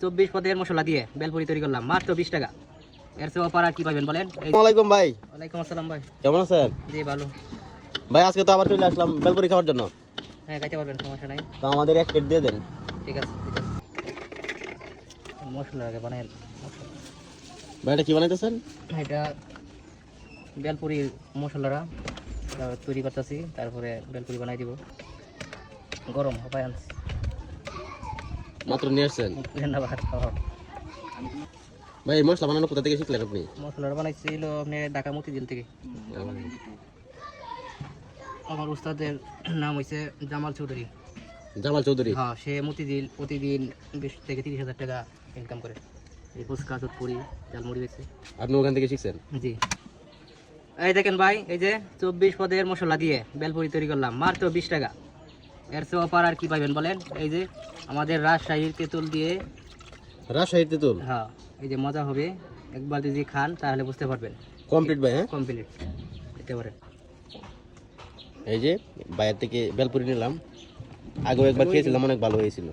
24 পদের মশলা দিয়ে বেলপুরি তৈরি করলাম মাত্র 20 টাকা। এর চেয়ে অফার আর কি পাবেন বলেন? আসসালামু আলাইকুম ভাই। ওয়ালাইকুম আসসালাম ভাই। কেমন আছেন? জি ভালো। ভাই আজকে তো আবার চলে আসলাম বেলপুরি খাওয়ার জন্য। হ্যাঁ খাইতে পারবেন, সমস্যা নাই। তো আমাদের এক প্লেট দিয়ে দেন। ঠিক আছে ঠিক আছে। মশলা আগে বানাই। ভাই এটা কি বানাইতেছেন? এটা বেলপুরির মশলাটা তৈরি করতেছি, তারপরে বেলপুরি বানাই দিব। গরম হবাই আনছি মাত্র নিয়ে আসছেন। ধন্যবাদ। ভাই এই মশলা বানানো কোথা থেকে শিখলেন আপনি? মশলাটা বানাইছিল আপনি ঢাকা মতিঝিল থেকে। আমার উস্তাদের নাম হয়েছে জামাল চৌধুরী। জামাল চৌধুরী। হ্যাঁ, সে মতিঝিল প্রতিদিন 20 থেকে 30 হাজার টাকা ইনকাম করে। এই ফুচকা চটপুরি ঝালমুড়ি বেছে। আপনি ওখান থেকে শিখছেন? জি। এই দেখেন ভাই, এই যে 24 পদের মশলা দিয়ে বেলপুরি তৈরি করলাম মাত্র 20 টাকা। এর চেয়ে অফার আর কি পাবেন বলেন? এই যে আমাদের রাজশাহীর তেঁতুল দিয়ে। রাজশাহী তেঁতুল। হ্যাঁ, এই যে মজা হবে, একবার যদি খান তাহলে বুঝতে পারবেন। কমপ্লিট ভাই। হ্যাঁ কমপ্লিট খেতে পারেন। এই যে বাইরে থেকে বেলপুরি নিলাম, আগেও একবার খেয়েছিলাম, অনেক ভালো হয়েছিল।